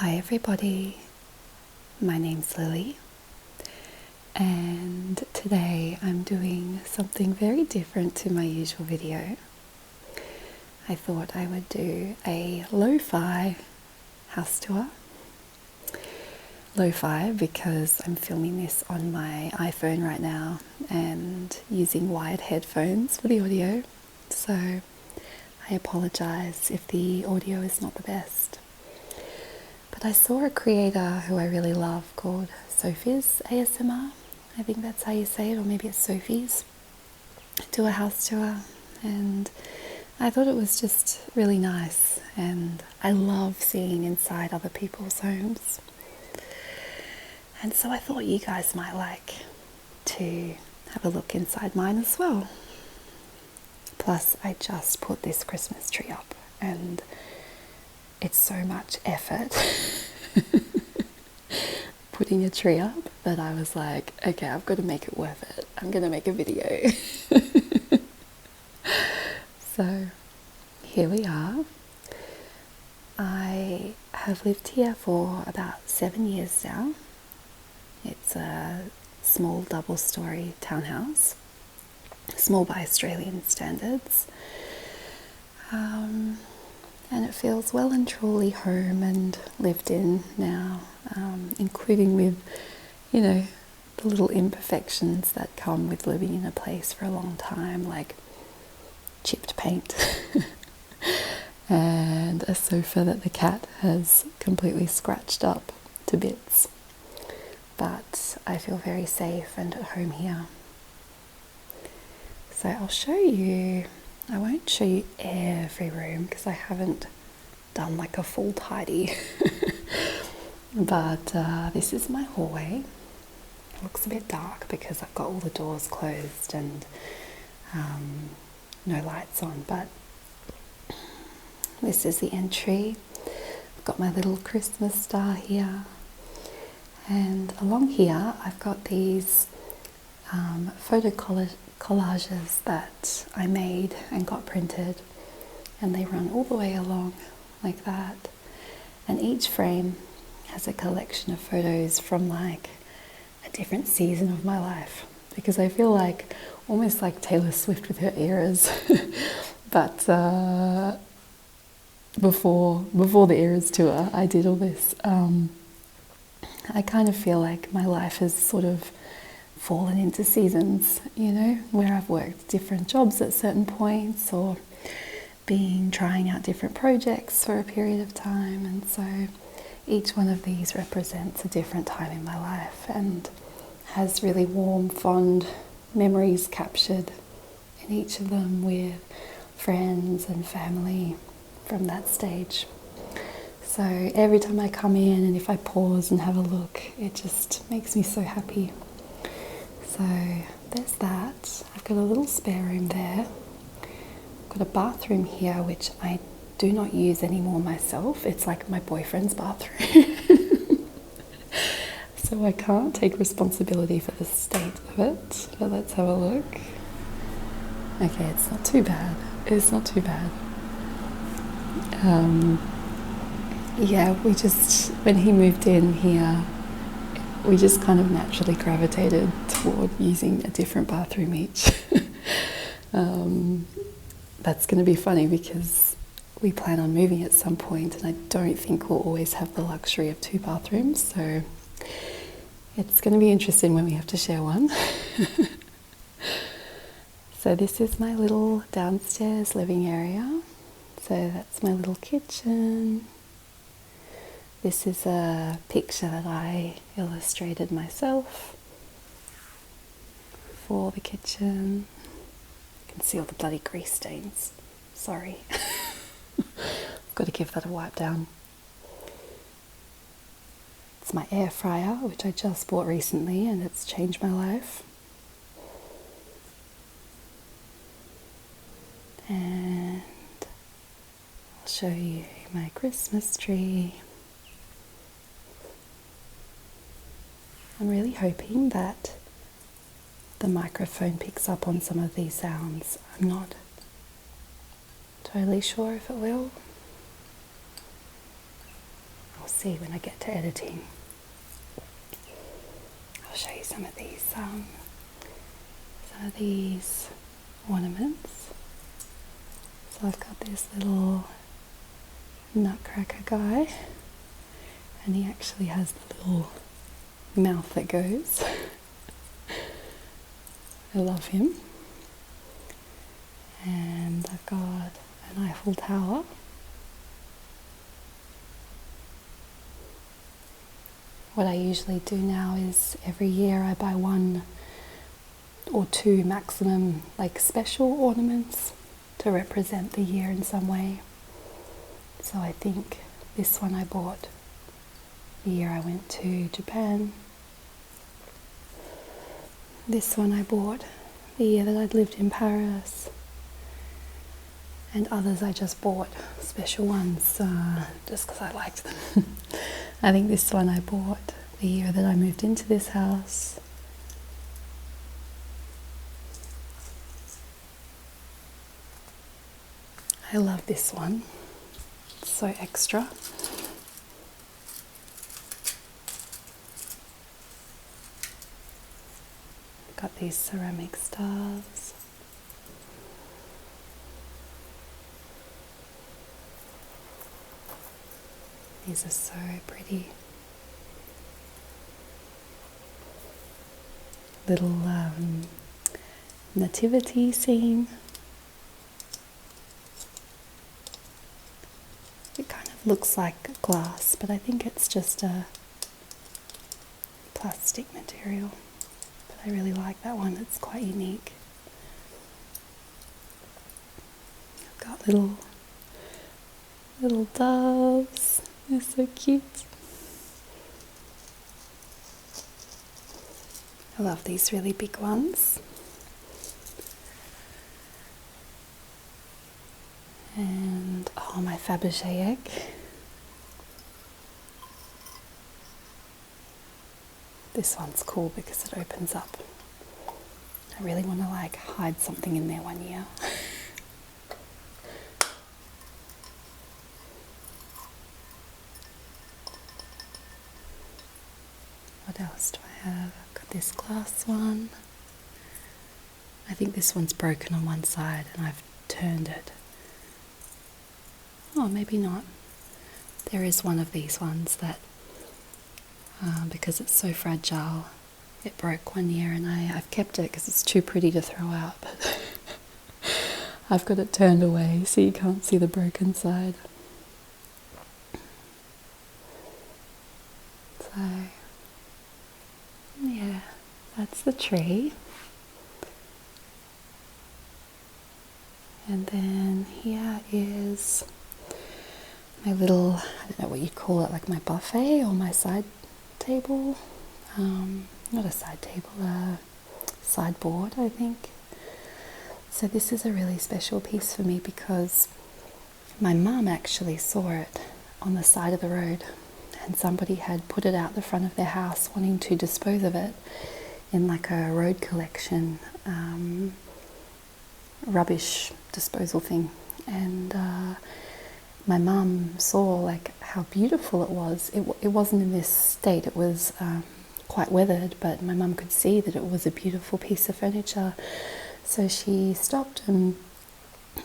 Hi everybody, my name's Lily, and today I'm doing something very different to my usual video. I thought I would do a lo-fi house tour. Lo-fi because I'm filming this on my iPhone right now and using wired headphones for the audio, so I apologize if the audio is not the best. But I saw a creator who I really love called Sophie's ASMR. I think that's how you say it, or maybe it's Sophie's. Do a house tour, and I thought it was just really nice, and I love seeing inside other people's homes. And so I thought you guys might like to have a look inside mine as well. Plus, I just put this Christmas tree up, and it's so much effort putting a tree up that I was like, okay, I've got to make it worth it. I'm going to make a video. So here we are. I have lived here for about 7 years now. It's a small double-storey townhouse, small by Australian standards. And it feels well and truly home and lived in now, including with, the little imperfections that come with living in a place for a long time, like chipped paint and a sofa that the cat has completely scratched up to bits. But I feel very safe and at home here. So I'll show you. I won't show you every room because I haven't done like a full tidy. But this is my hallway. It looks a bit dark because I've got all the doors closed and no lights on, but this is the entry. I've got my little Christmas star here, and along here I've got these photo collages that I made and got printed, and they run all the way along like that, and each frame has a collection of photos from like a different season of my life, because I feel like almost like Taylor Swift with her eras but before the Eras tour I did all this. I kind of feel like my life has sort of fallen into seasons, where I've worked different jobs at certain points or trying out different projects for a period of time, and so each one of these represents a different time in my life and has really warm, fond memories captured in each of them with friends and family from that stage. So every time I come in, and if I pause and have a look, it just makes me so happy. So there's that. I've got a little spare room there. I've got a bathroom here, which I do not use anymore myself. It's like my boyfriend's bathroom. So I can't take responsibility for the state of it. But let's have a look. Okay, it's not too bad. It's not too bad. Yeah, when he moved in here, we just kind of naturally gravitated toward using a different bathroom each. That's going to be funny because we plan on moving at some point, and I don't think we'll always have the luxury of 2 bathrooms, so it's going to be interesting when we have to share one. So this is my little downstairs living area. So that's my little kitchen. This is a picture that I illustrated myself for the kitchen. You can see all the bloody grease stains. Sorry. I've got to give that a wipe down. It's my air fryer, which I just bought recently, and it's changed my life. And I'll show you my Christmas tree. I'm really hoping that the microphone picks up on some of these sounds. I'm not totally sure if it will. I'll see when I get to editing. I'll show you some of these ornaments. So I've got this little nutcracker guy, and he actually has the little mouth that goes. I love him. And I've got an Eiffel Tower. What I usually do now is every year I buy 1 or 2 maximum, like special ornaments to represent the year in some way. So I think this one I bought the year I went to Japan. This one I bought the year that I'd lived in Paris. And others I just bought, special ones, just because I liked them. I think this one I bought the year that I moved into this house. I love this one. It's so extra. Got these ceramic stars. These are so pretty. Little nativity scene. It kind of looks like glass, but I think it's just a plastic material. But I really like that one, it's quite unique. I've got little doves, they're so cute. I love these really big ones. And my Fabergé egg. This one's cool because it opens up. I really want to like hide something in there one year. What else do I have? I've got this glass one. I think this one's broken on one side and I've turned it. Oh, maybe not. There is one of these ones that, because it's so fragile, it broke one year, and I've kept it because it's too pretty to throw out, but I've got it turned away so you can't see the broken side. So, yeah, that's the tree. And then here is my little, I don't know what you'd call it, like my buffet or my side table. Not a side table, a sideboard, I think. So this is a really special piece for me because my mum actually saw it on the side of the road, and somebody had put it out the front of their house wanting to dispose of it in like a road collection rubbish disposal thing. And my mum saw like how beautiful it was. It wasn't in this state, it was quite weathered, but my mum could see that it was a beautiful piece of furniture. So she stopped and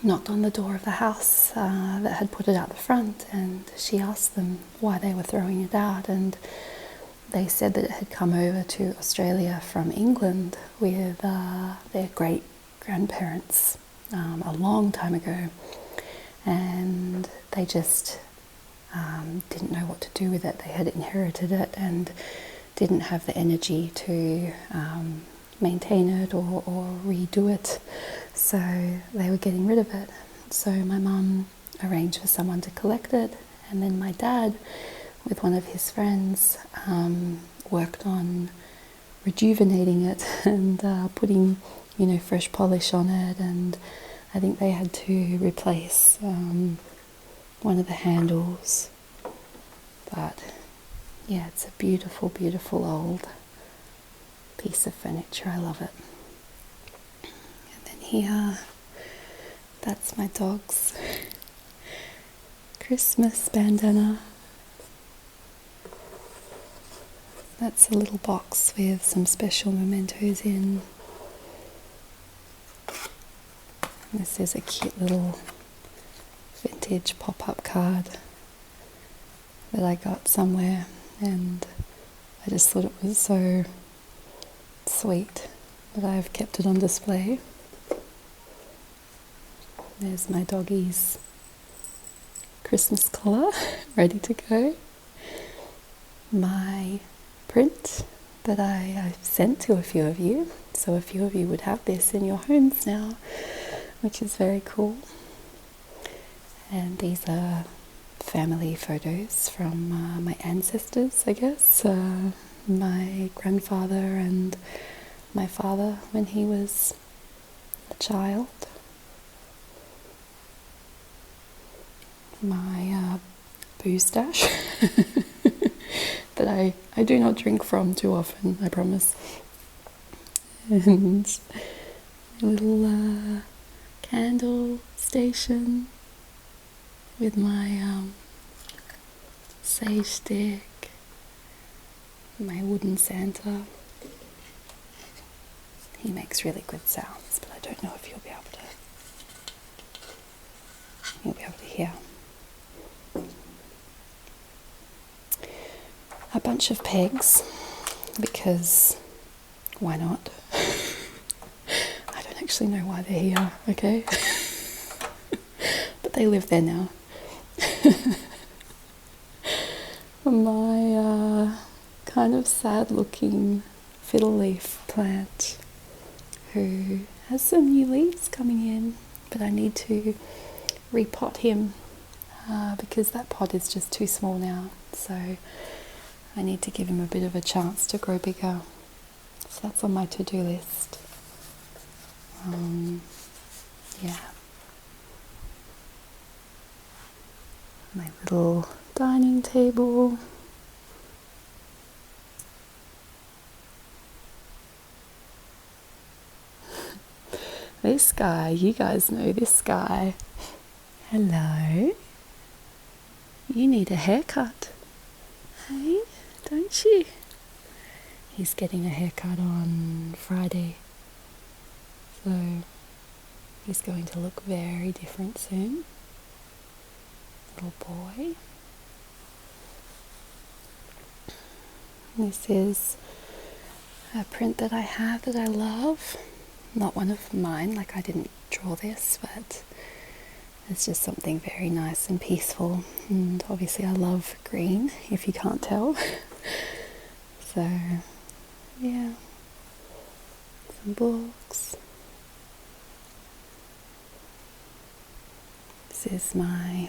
knocked on the door of the house that had put it out the front, and she asked them why they were throwing it out, and they said that it had come over to Australia from England with their great grandparents a long time ago, and they just didn't know what to do with it. They had inherited it and didn't have the energy to maintain it or redo it, so they were getting rid of it. So my mum arranged for someone to collect it, and then my dad, with one of his friends, worked on rejuvenating it and putting, fresh polish on it, and I think they had to replace one of the handles. But yeah, it's a beautiful, beautiful old piece of furniture. I love it. And then here, that's my dog's Christmas bandana. that's a little box with some special mementos in. This is a cute little vintage pop-up card that I got somewhere, and I just thought it was so sweet that I've kept it on display. There's my doggy's Christmas collar ready to go. My print that I sent to a few of you, so a few of you would have this in your homes now, which is very cool. And these are family photos from my ancestors, I guess. My grandfather and my father when he was a child. My booze stash that I do not drink from too often, I promise. And a little candle station with my sage stick, my wooden Santa. He makes really good sounds, but I don't know if you'll be able to hear. A bunch of pegs, because why not? I don't actually know why they're here, okay? But they live there now. My kind of sad looking fiddle leaf plant who has some new leaves coming in, but I need to repot him because that pot is just too small now, so I need to give him a bit of a chance to grow bigger. So that's on my to-do list. Yeah. My little dining table. This guy, you guys know this guy. Hello. You need a haircut. Hey, don't you? He's getting a haircut on Friday. So he's going to look very different soon. Little boy. This is a print that I have that I love. Not one of mine, like I didn't draw this, but it's just something very nice and peaceful. And obviously I love green, if you can't tell. So, yeah. Some books. This is my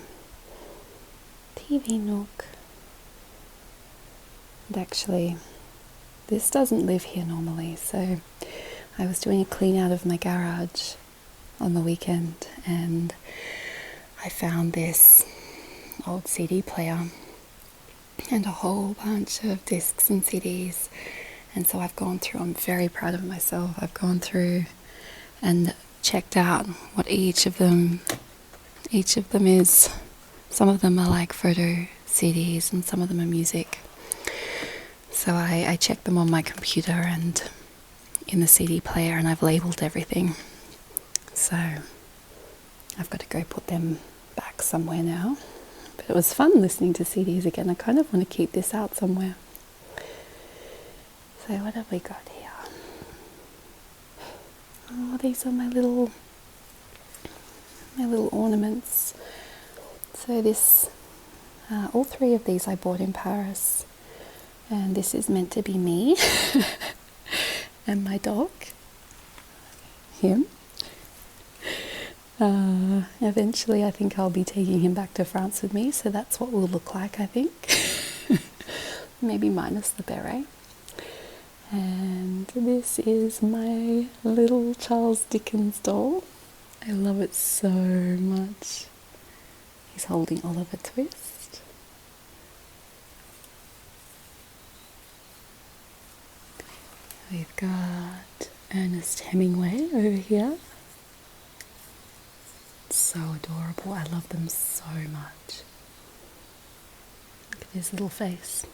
TV nook. And actually, this doesn't live here normally, so I was doing a clean out of my garage on the weekend and I found this old CD player and a whole bunch of discs and CDs, and so I've gone through, I'm very proud of myself, I've gone through and checked out what each of them is. Some of them are like photo CDs and some of them are music. So I checked them on my computer and in the CD player, and I've labelled everything. So I've got to go put them back somewhere now. But it was fun listening to CDs again. I kind of want to keep this out somewhere. So what have we got here? Oh, these are my little ornaments. So this, all three of these I bought in Paris. And this is meant to be me and my dog, him. Eventually I think I'll be taking him back to France with me, so that's what we'll look like, I think. Maybe minus the beret. And this is my little Charles Dickens doll. I love it so much. He's holding Oliver Twist. We've got Ernest Hemingway over here. So adorable. I love them so much. Look at his little face.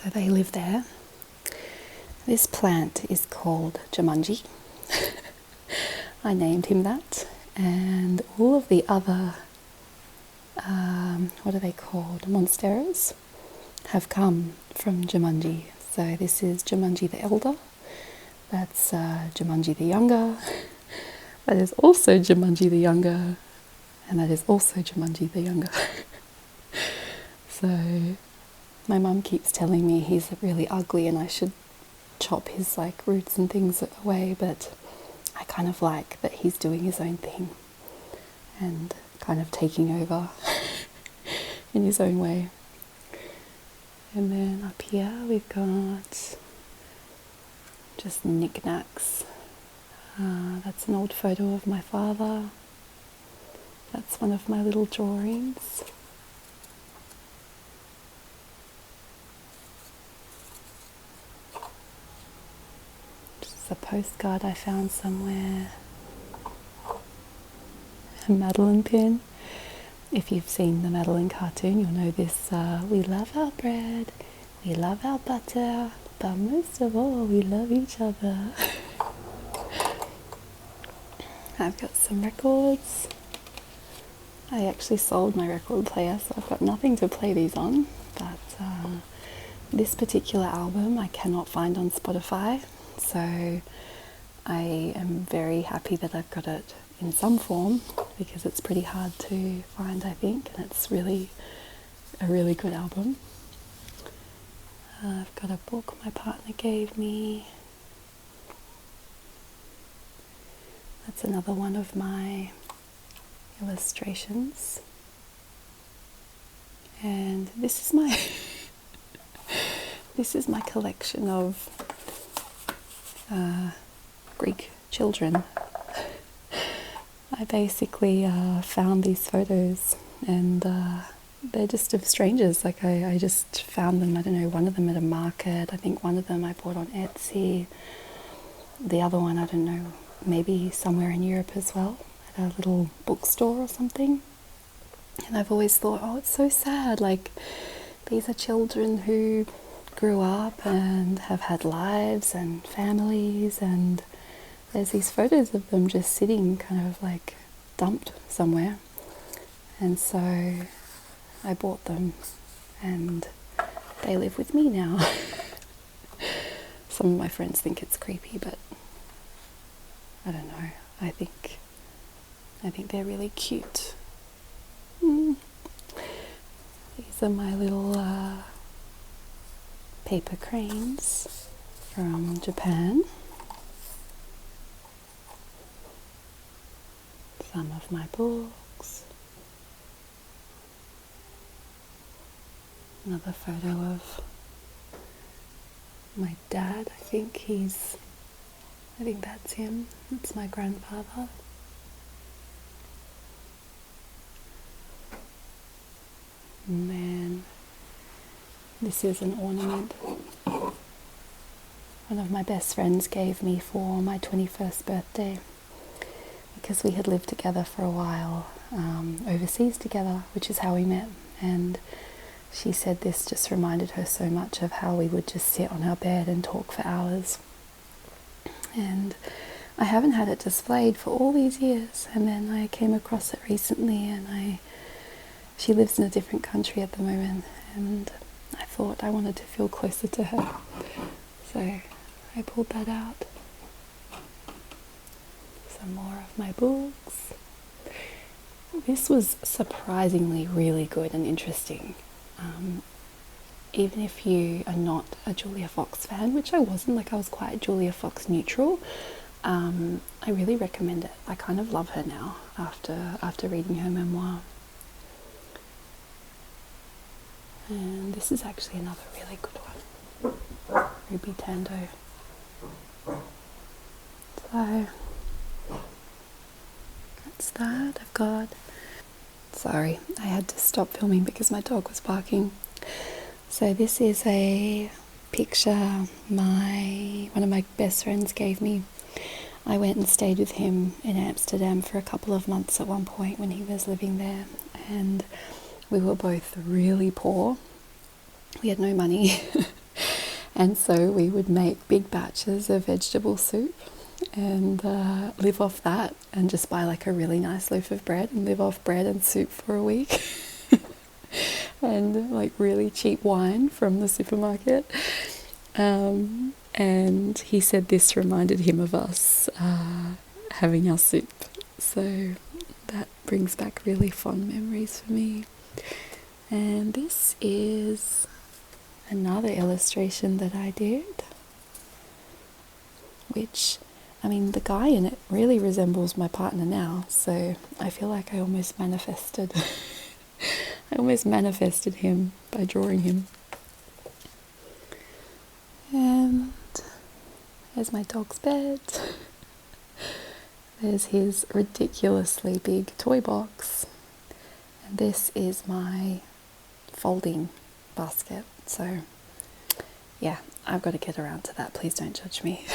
So they live there. This plant is called Jumanji. I named him that. And all of the other, what are they called? Monsteras have come from Jumanji. So this is Jumanji the elder. That's Jumanji the younger. That is also Jumanji the younger. And that is also Jumanji the younger. So my mum keeps telling me he's really ugly and I should chop his like roots and things away, but I kind of like that he's doing his own thing and kind of taking over in his own way. And then up here we've got just knickknacks. That's an old photo of my father. That's one of my little drawings. Just a postcard I found somewhere. A Madeline pin. If you've seen the Madeline cartoon, you'll know this. We love our bread, we love our butter, but most of all, we love each other. I've got some records. I actually sold my record player, so I've got nothing to play these on, but this particular album I cannot find on Spotify, so I am very happy that I've got it in some form, because it's pretty hard to find, I think, and it's really a really good album. I've got a book my partner gave me. That's another one of my illustrations. And this is my this is my collection of Greek children. I basically found these photos, and they're just of strangers. Like I just found them, I don't know, one of them at a market. I think one of them I bought on Etsy. The other one, I don't know, maybe somewhere in Europe as well, at a little bookstore or something. And I've always thought, oh, it's so sad. Like, these are children who grew up and have had lives and families, and there's these photos of them just sitting kind of like dumped somewhere. And so I bought them and they live with me now. Some of my friends think it's creepy, but I don't know. I think they're really cute. These are my little paper cranes from Japan. Some of my books. Another photo of my dad. I think that's him. That's my grandfather. And then this is an ornament one of my best friends gave me for my 21st birthday, because we had lived together for a while, overseas together, which is how we met. And she said this just reminded her so much of how we would just sit on our bed and talk for hours. And I haven't had it displayed for all these years, and then I came across it recently, and she lives in a different country at the moment, and I thought I wanted to feel closer to her, so I pulled that out. Some more of my books. This was surprisingly really good and interesting. Even if you are not a Julia Fox fan, which I wasn't, like I was quite Julia Fox neutral, I really recommend it. I kind of love her now after reading her memoir. And this is actually another really good one. Ruby Tando. So that's that. I've got... Sorry, I had to stop filming because my dog was barking. So this is a picture one of my best friends gave me. I went and stayed with him in Amsterdam for a couple of months at one point when he was living there, and we were both really poor. We had no money. And so we would make big batches of vegetable soup and live off that, and just buy like a really nice loaf of bread and live off bread and soup for a week. And like really cheap wine from the supermarket. And he said this reminded him of us having our soup. So that brings back really fond memories for me. And this is another illustration that I did, which, I mean, the guy in it really resembles my partner now, so I feel like I almost manifested him by drawing him. And there's my dog's bed. There's his ridiculously big toy box. And this is my folding basket. So yeah, I've got to get around to that. Please don't judge me.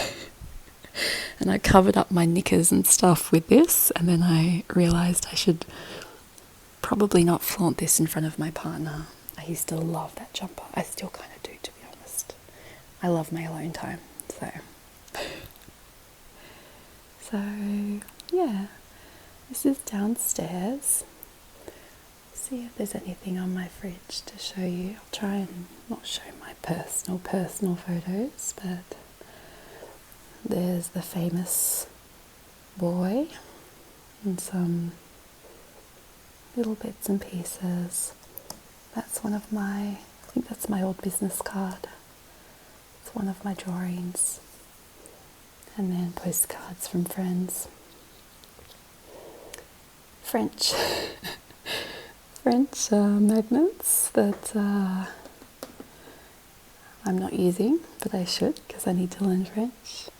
And I covered up my knickers and stuff with this, and then I realised I should probably not flaunt this in front of my partner. I used to love that jumper. I still kind of do, to be honest. I love my alone time. So yeah, this is downstairs. See if there's anything on my fridge to show you. I'll try and not show my personal photos, but there's the famous boy and some little bits and pieces. That's I think that's my old business card. It's one of my drawings. And then postcards from friends. French magnets that I'm not using, but I should, because I need to learn French.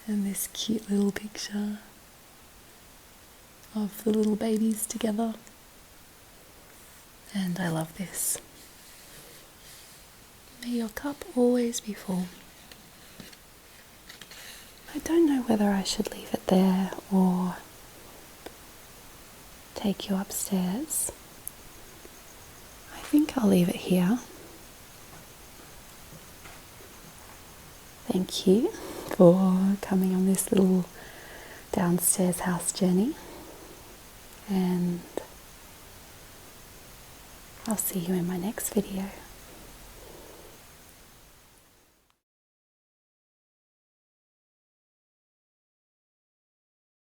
And this cute little picture of the little babies together. And I love this. May your cup always be full. I don't know whether I should leave it there or take you upstairs. I think I'll leave it here. Thank you for coming on this little downstairs house journey, and I'll see you in my next video.